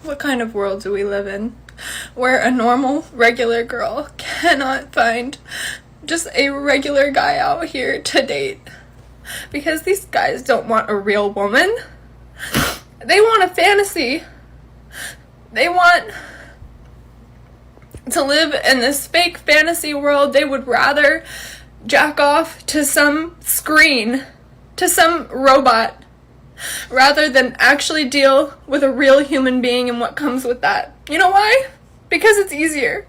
What kind of world do we live in where a normal, regular girl cannot find just a regular guy out here to date? Because these guys don't want a real woman. They want a fantasy. They want to live in this fake fantasy world. They would rather jack off to some screen, to some robot, rather than actually deal with a real human being and what comes with that. You know why? Because it's easier.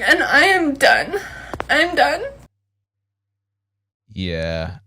And I am done. I'm done. Yeah,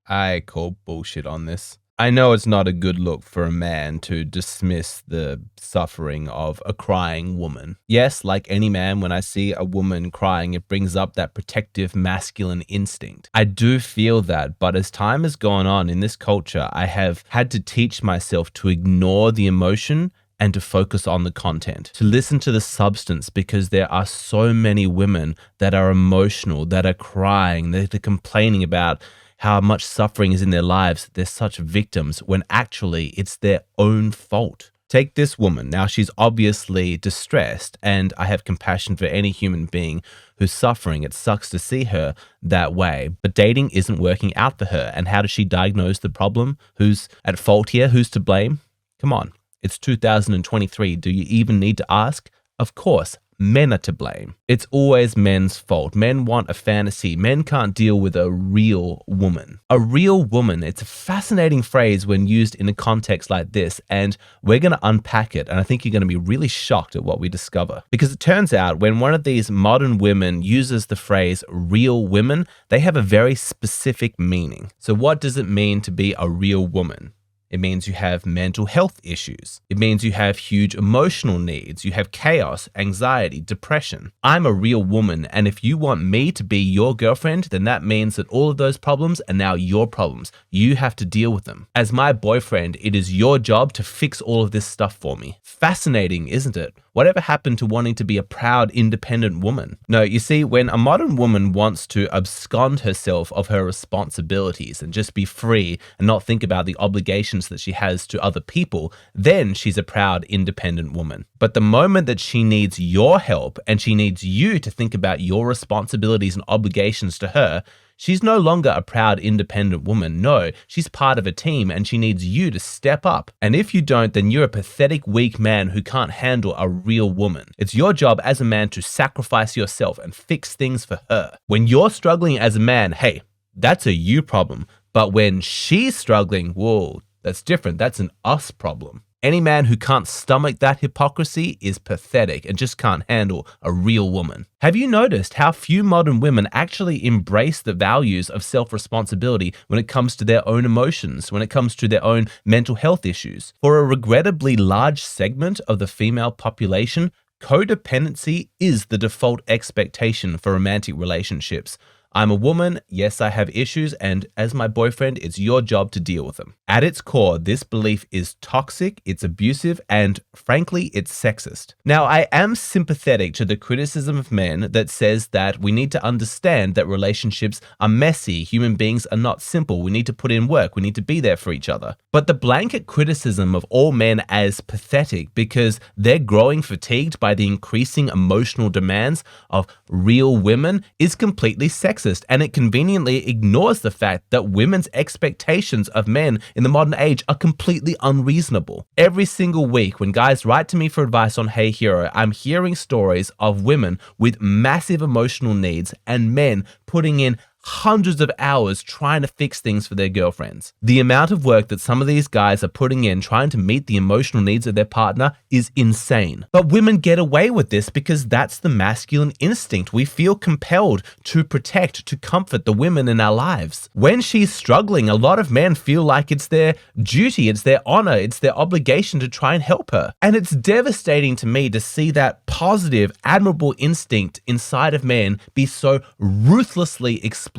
I call bullshit on this. I know it's not a good look for a man to dismiss the suffering of a crying woman. Yes, like any man, when I see a woman crying, it brings up that protective masculine instinct. I do feel that, but as time has gone on in this culture, I have had to teach myself to ignore the emotion and to focus on the content, to listen to the substance, because there are so many women that are emotional, that are crying, they're complaining about how much suffering is in their lives. They're such victims when actually it's their own fault. Take this woman. Now, she's obviously distressed, and I have compassion for any human being who's suffering. It sucks to see her that way, but dating isn't working out for her. And how does she diagnose the problem? Who's at fault here? Who's to blame? Come on. It's 2023. Do you even need to ask? Of course, men are to blame. It's always men's fault. Men want a fantasy. Men can't deal with a real woman. A real woman, it's a fascinating phrase when used in a context like this, and we're going to unpack it, and I think you're going to be really shocked at what we discover. Because it turns out when one of these modern women uses the phrase real women, they have a very specific meaning. So what does it mean to be a real woman? It means you have mental health issues. It means you have huge emotional needs. You have chaos, anxiety, depression. I'm a real woman, and if you want me to be your girlfriend, then that means that all of those problems are now your problems. You have to deal with them. As my boyfriend, it is your job to fix all of this stuff for me. Fascinating, isn't it? Whatever happened to wanting to be a proud, independent woman? No, you see, when a modern woman wants to abscond herself of her responsibilities and just be free and not think about the obligations that she has to other people, then she's a proud, independent woman. But the moment that she needs your help and she needs you to think about your responsibilities and obligations to her, she's no longer a proud, independent woman. No, she's part of a team and she needs you to step up. And if you don't, then you're a pathetic, weak man who can't handle a real woman. It's your job as a man to sacrifice yourself and fix things for her. When you're struggling as a man, hey, that's a you problem. But when she's struggling, whoa, that's different. That's an us problem. Any man who can't stomach that hypocrisy is pathetic and just can't handle a real woman. Have you noticed how few modern women actually embrace the values of self-responsibility when it comes to their own emotions, when it comes to their own mental health issues? For a regrettably large segment of the female population, codependency is the default expectation for romantic relationships. I'm a woman, yes, I have issues, and as my boyfriend, it's your job to deal with them. At its core, this belief is toxic, it's abusive, and frankly, it's sexist. Now, I am sympathetic to the criticism of men that says that we need to understand that relationships are messy, human beings are not simple, we need to put in work, we need to be there for each other. But the blanket criticism of all men as pathetic because they're growing fatigued by the increasing emotional demands of real women is completely sexist. And it conveniently ignores the fact that women's expectations of men in the modern age are completely unreasonable. Every single week when guys write to me for advice on Hey Hero, I'm hearing stories of women with massive emotional needs and men putting in hundreds of hours trying to fix things for their girlfriends. The amount of work that some of these guys are putting in trying to meet the emotional needs of their partner is insane. But women get away with this because that's the masculine instinct. We feel compelled to protect, to comfort the women in our lives. When she's struggling, a lot of men feel like it's their duty, it's their honor, it's their obligation to try and help her. And it's devastating to me to see that positive, admirable instinct inside of men be so ruthlessly exploited.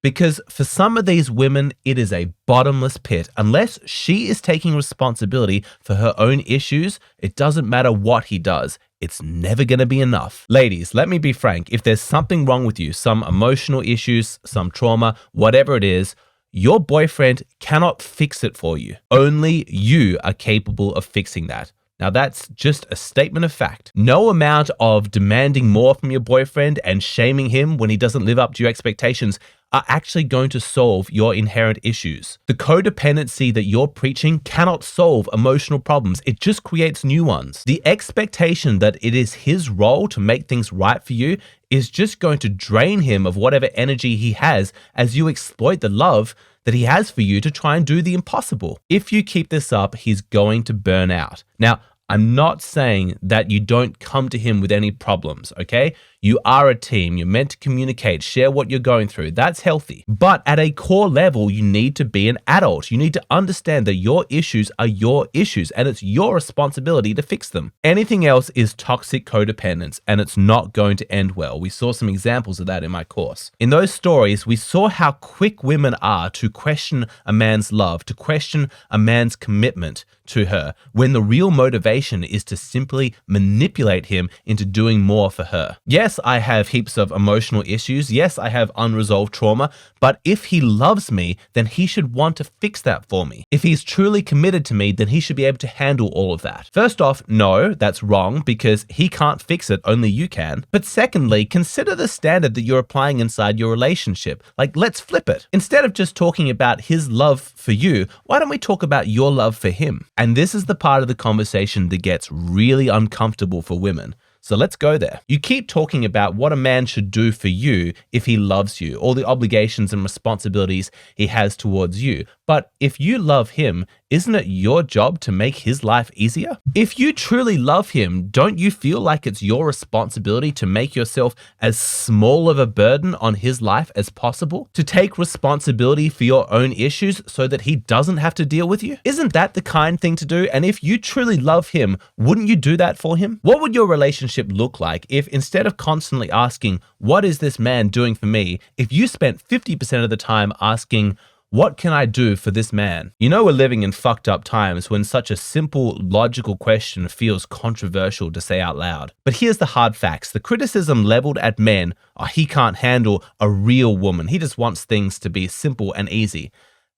Because for some of these women, it is a bottomless pit. Unless she is taking responsibility for her own issues, it doesn't matter what he does. It's never going to be enough. Ladies, let me be frank. If there's something wrong with you, some emotional issues, some trauma, whatever it is, Your boyfriend cannot fix it for you. Only you are capable of fixing that. Now that's just a statement of fact. No amount of demanding more from your boyfriend and shaming him when he doesn't live up to your expectations are actually going to solve your inherent issues. The codependency that you're preaching cannot solve emotional problems. It just creates new ones. The expectation that it is his role to make things right for you is just going to drain him of whatever energy he has as you exploit the love that he has for you to try and do the impossible. If you keep this up, he's going to burn out. Now, I'm not saying that you don't come to him with any problems, okay? You are a team. You're meant to communicate, share what you're going through. That's healthy. But at a core level, you need to be an adult. You need to understand that your issues are your issues and it's your responsibility to fix them. Anything else is toxic codependence and it's not going to end well. We saw some examples of that in my course. In those stories, we saw how quick women are to question a man's love, to question a man's commitment to her, when the real motivation is to simply manipulate him into doing more for her. Yes, I have heaps of emotional issues. Yes, I have unresolved trauma, but if he loves me, then he should want to fix that for me. If he's truly committed to me, then he should be able to handle all of that. First off, no, that's wrong because he can't fix it, only you can. But secondly, consider the standard that you're applying inside your relationship. Like, let's flip it. Instead of just talking about his love for you, why don't we talk about your love for him? And this is the part of the conversation that gets really uncomfortable for women. So let's go there. You keep talking about what a man should do for you if he loves you, all the obligations and responsibilities he has towards you. But if you love him, isn't it your job to make his life easier? If you truly love him, don't you feel like it's your responsibility to make yourself as small of a burden on his life as possible? To take responsibility for your own issues so that he doesn't have to deal with you? Isn't that the kind thing to do? And if you truly love him, wouldn't you do that for him? What would your relationship look like if instead of constantly asking, what is this man doing for me, if you spent 50% of the time asking, what can I do for this man? You know, we're living in fucked up times when such a simple, logical question feels controversial to say out loud. But here's the hard facts. The criticism leveled at men, he can't handle a real woman. He just wants things to be simple and easy.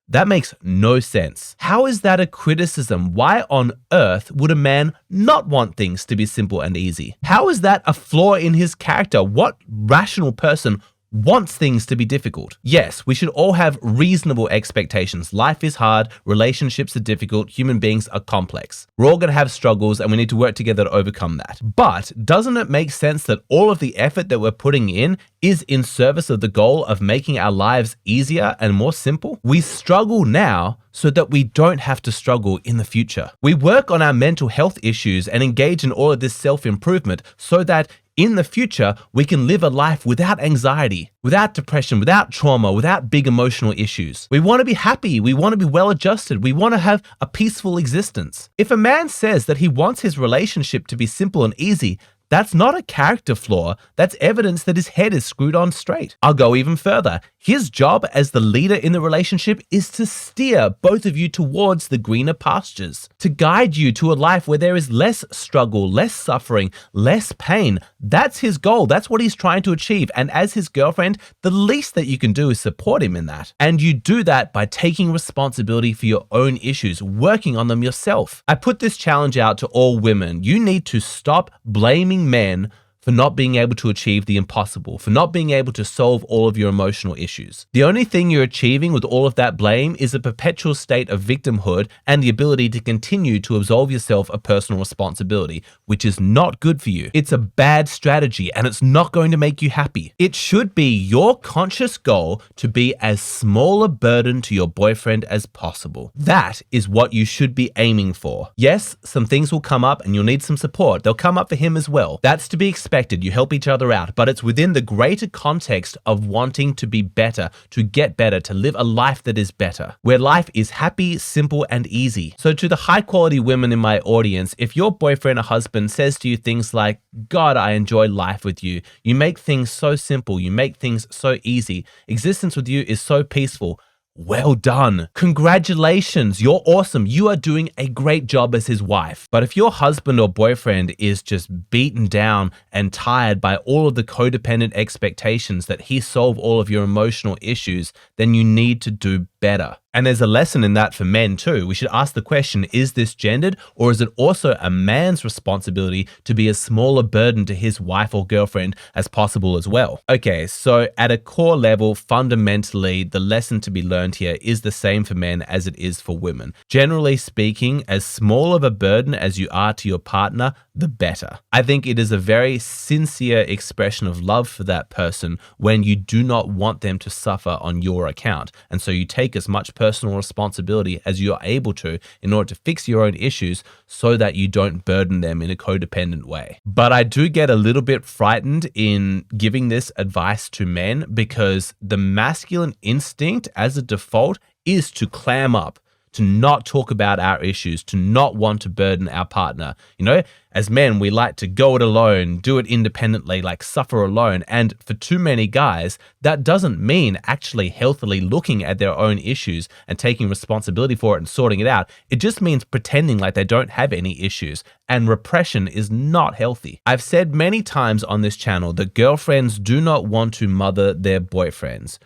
That makes no sense. How is that a criticism? Why on earth would a man not want things to be simple and easy? How is that a flaw in his character? What rational person wants things to be difficult? Yes, we should all have reasonable expectations. Life is hard, relationships are difficult, human beings are complex. We're all going to have struggles and we need to work together to overcome that. But doesn't it make sense that all of the effort that we're putting in is in service of the goal of making our lives easier and more simple? We struggle now so that we don't have to struggle in the future. We work on our mental health issues and engage in all of this self-improvement so that in the future, we can live a life without anxiety, without depression, without trauma, without big emotional issues. We want to be happy. We want to be well adjusted. We want to have a peaceful existence. If a man says that he wants his relationship to be simple and easy, that's not a character flaw. That's evidence that his head is screwed on straight. I'll go even further. His job as the leader in the relationship is to steer both of you towards the greener pastures, to guide you to a life where there is less struggle, less suffering, less pain. That's his goal. That's what he's trying to achieve. And as his girlfriend, the least that you can do is support him in that. And you do that by taking responsibility for your own issues, working on them yourself. I put this challenge out to all women. You need to stop blaming men for not being able to achieve the impossible, for not being able to solve all of your emotional issues. The only thing you're achieving with all of that blame is a perpetual state of victimhood and the ability to continue to absolve yourself of personal responsibility, which is not good for you. It's a bad strategy and it's not going to make you happy. It should be your conscious goal to be as small a burden to your boyfriend as possible. That is what you should be aiming for. Yes, some things will come up and you'll need some support. They'll come up for him as well. That's to be expected. You help each other out, but it's within the greater context of wanting to be better, to get better, to live a life that is better, where life is happy, simple, and easy. So to the high quality women in my audience, if your boyfriend or husband says to you things like, God, I enjoy life with you. You make things so simple. You make things so easy. Existence with you is so peaceful. well done. Congratulations. You're awesome. You are doing a great job as his wife. But if your husband or boyfriend is just beaten down and tired by all of the codependent expectations that he solve all of your emotional issues, then you need to do better. And there's a lesson in that for men too. We should ask the question, is this gendered, or is it also a man's responsibility to be as small a burden to his wife or girlfriend as possible as well? Okay, so at a core level, fundamentally, the lesson to be learned here is the same for men as it is for women. Generally speaking, as small of a burden as you are to your partner, the better. I think it is a very sincere expression of love for that person when you do not want them to suffer on your account. And so you take as much personal responsibility as you are able to in order to fix your own issues so that you don't burden them in a codependent way. But I do get a little bit frightened in giving this advice to men because the masculine instinct as a default is to clam up, to not talk about our issues, to not want to burden our partner. You know, as men, we like to go it alone, do it independently, like suffer alone. And for too many guys, that doesn't mean actually healthily looking at their own issues and taking responsibility for it and sorting it out. It just means pretending like they don't have any issues. And repression is not healthy. I've said many times on this channel that girlfriends do not want to mother their boyfriends.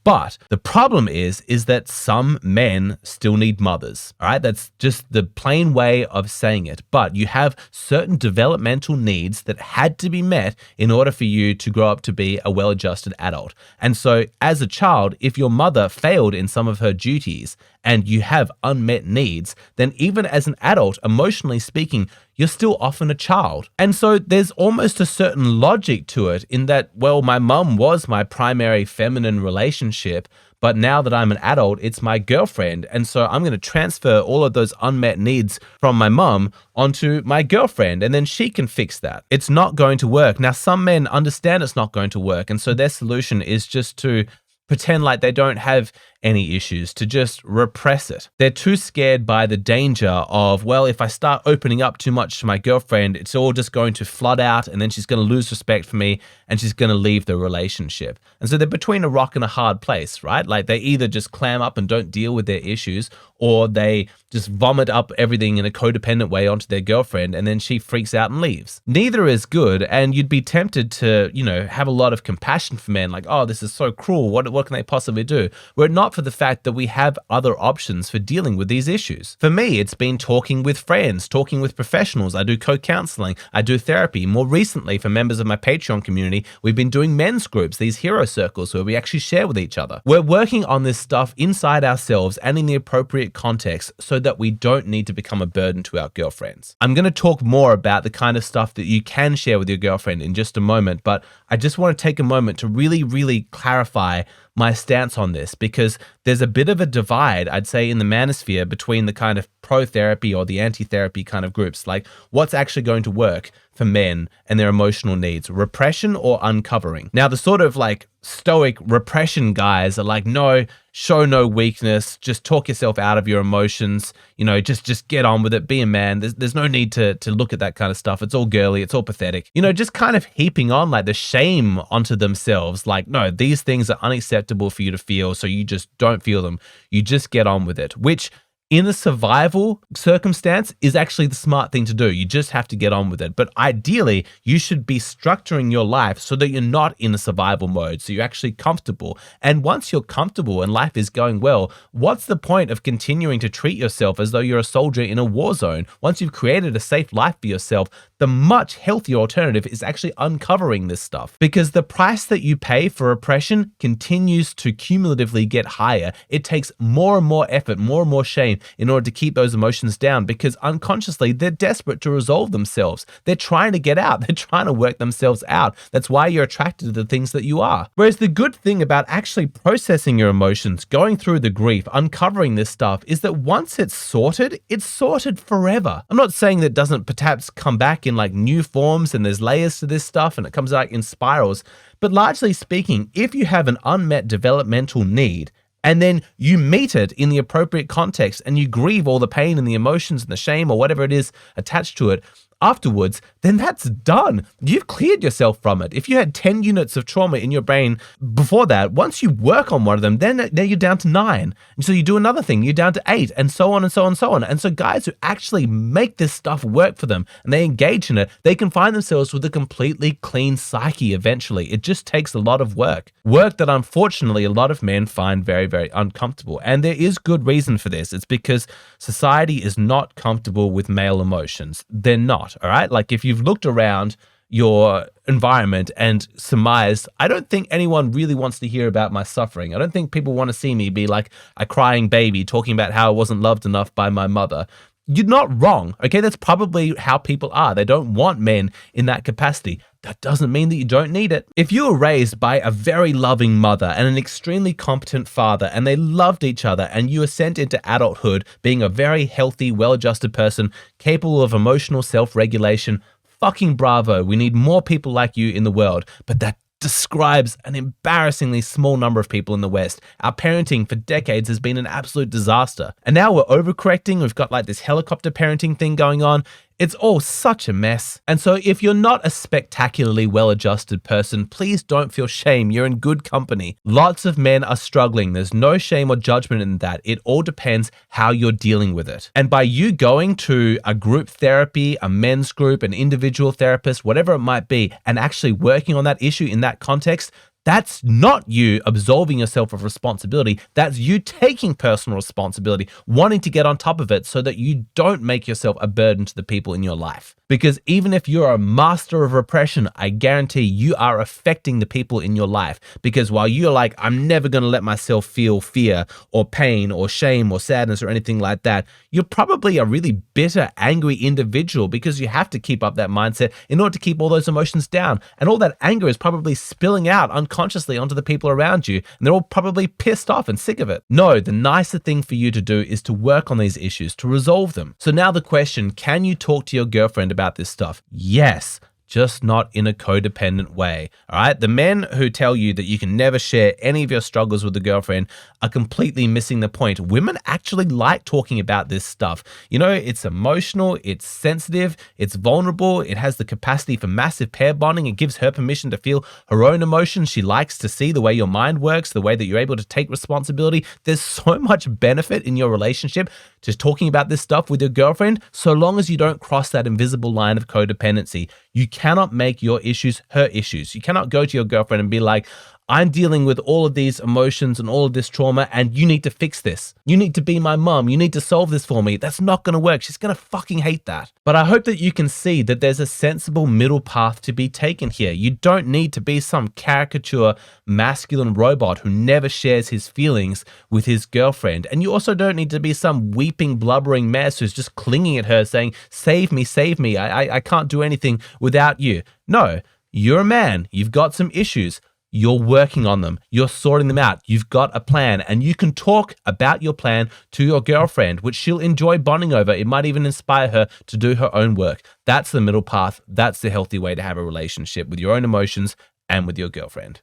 But the problem is that some men still need mothers. All right, that's just the plain way of saying it. But you have certain developmental needs that had to be met in order for you to grow up to be a well-adjusted adult. And so as a child, if your mother failed in some of her duties and you have unmet needs, then even as an adult, emotionally speaking, you're still often a child. And so there's almost a certain logic to it in that, well, my mum was my primary feminine relationship, but now that I'm an adult, it's my girlfriend. And so I'm going to transfer all of those unmet needs from my mum onto my girlfriend, and then she can fix that. It's not going to work. Now, some men understand it's not going to work, and so their solution is just to pretend like they don't have any issues, to just repress it. They're too scared by the danger of, well, if I start opening up too much to my girlfriend, it's all just going to flood out and then she's going to lose respect for me and she's going to leave the relationship. And so they're between a rock and a hard place, right? Like they either just clam up and don't deal with their issues, or they just vomit up everything in a codependent way onto their girlfriend and then she freaks out and leaves. Neither is good, and you'd be tempted to, have a lot of compassion for men, like, oh, this is so cruel. What can they possibly do? Were it not for the fact that we have other options for dealing with these issues. For me, it's been talking with friends, talking with professionals. I do co-counseling, I do therapy. More recently, for members of my Patreon community, we've been doing men's groups, these hero circles where we actually share with each other. We're working on this stuff inside ourselves and in the appropriate context so that we don't need to become a burden to our girlfriends. I'm going to talk more about the kind of stuff that you can share with your girlfriend in just a moment, but I just want to take a moment to really, really clarify my stance on this, because there's a bit of a divide, I'd say, in the manosphere between the kind of pro-therapy or the anti-therapy kind of groups. Like, what's actually going to work for men and their emotional needs? Repression or uncovering? Now, the sort of like stoic repression guys are like, no, show no weakness, just talk yourself out of your emotions, just get on with it, be a man. There's no need to look at that kind of stuff. It's all girly, it's all pathetic. Just kind of heaping on like the shame onto themselves, like, no, these things are unacceptable for you to feel, so you just don't feel them. You just get on with it, which in a survival circumstance is actually the smart thing to do. You just have to get on with it. But ideally, you should be structuring your life so that you're not in a survival mode, so you're actually comfortable. And once you're comfortable and life is going well, what's the point of continuing to treat yourself as though you're a soldier in a war zone? Once you've created a safe life for yourself, the much healthier alternative is actually uncovering this stuff, because the price that you pay for repression continues to cumulatively get higher. It takes more and more effort, more and more shame in order to keep those emotions down, because unconsciously they're desperate to resolve themselves. They're trying to get out. They're trying to work themselves out. That's why you're attracted to the things that you are. Whereas the good thing about actually processing your emotions, going through the grief, uncovering this stuff, is that once it's sorted forever. I'm not saying that it doesn't perhaps come back in like new forms and there's layers to this stuff and it comes out in spirals, but largely speaking, if you have an unmet developmental need and then you meet it in the appropriate context and you grieve all the pain and the emotions and the shame or whatever it is attached to it, afterwards, then that's done. You've cleared yourself from it. If you had 10 units of trauma in your brain before that, once you work on one of them, then you're down to 9. And so you do another thing, you're down to 8, and so on and so on and so on. And so guys who actually make this stuff work for them and they engage in it, they can find themselves with a completely clean psyche eventually. It just takes a lot of work that unfortunately a lot of men find very, very uncomfortable. And there is good reason for this. It's because society is not comfortable with male emotions. They're not, all right? Like if you've looked around your environment and surmised, I don't think anyone really wants to hear about my suffering. I don't think people want to see me be like a crying baby talking about how I wasn't loved enough by my mother. You're not wrong, okay? That's probably how people are. They don't want men in that capacity. That doesn't mean that you don't need it. If you were raised by a very loving mother and an extremely competent father, and they loved each other, and you were sent into adulthood being a very healthy, well-adjusted person, capable of emotional self-regulation, fucking bravo. We need more people like you in the world. But that describes an embarrassingly small number of people in the West. Our parenting for decades has been an absolute disaster. And now we're overcorrecting. We've got like this helicopter parenting thing going on. It's all such a mess. And so if you're not a spectacularly well-adjusted person, please don't feel shame. You're in good company. Lots of men are struggling. There's no shame or judgment in that. It all depends how you're dealing with it. And by you going to a group therapy, a men's group, an individual therapist, whatever it might be, and actually working on that issue in that context, that's not you absolving yourself of responsibility. That's you taking personal responsibility, wanting to get on top of it so that you don't make yourself a burden to the people in your life. Because even if you're a master of repression, I guarantee you are affecting the people in your life. Because while you're like, I'm never going to let myself feel fear or pain or shame or sadness or anything like that, you're probably a really bitter, angry individual because you have to keep up that mindset in order to keep all those emotions down. And all that anger is probably spilling out unconsciously onto the people around you. And they're all probably pissed off and sick of it. No, the nicer thing for you to do is to work on these issues, to resolve them. So now the question, can you talk to your girlfriend about this stuff? Yes, just not in a codependent way. All right. The men who tell you that you can never share any of your struggles with a girlfriend are completely missing the point. Women actually like talking about this stuff. You know, it's emotional, it's sensitive, it's vulnerable, it has the capacity for massive pair bonding. It gives her permission to feel her own emotions. She likes to see the way your mind works, the way that you're able to take responsibility. There's so much benefit in your relationship to talking about this stuff with your girlfriend, so long as you don't cross that invisible line of codependency. You cannot make your issues her issues. You cannot go to your girlfriend and be like, I'm dealing with all of these emotions and all of this trauma, and you need to fix this. You need to be my mom. You need to solve this for me. That's not going to work. She's going to fucking hate that. But I hope that you can see that there's a sensible middle path to be taken here. You don't need to be some caricature masculine robot who never shares his feelings with his girlfriend. And you also don't need to be some weeping, blubbering mess who's just clinging at her saying, save me, save me. I can't do anything without you. No, you're a man. You've got some issues. You're working on them. You're sorting them out. You've got a plan, and you can talk about your plan to your girlfriend, which she'll enjoy bonding over. It might even inspire her to do her own work. That's the middle path. That's the healthy way to have a relationship with your own emotions and with your girlfriend.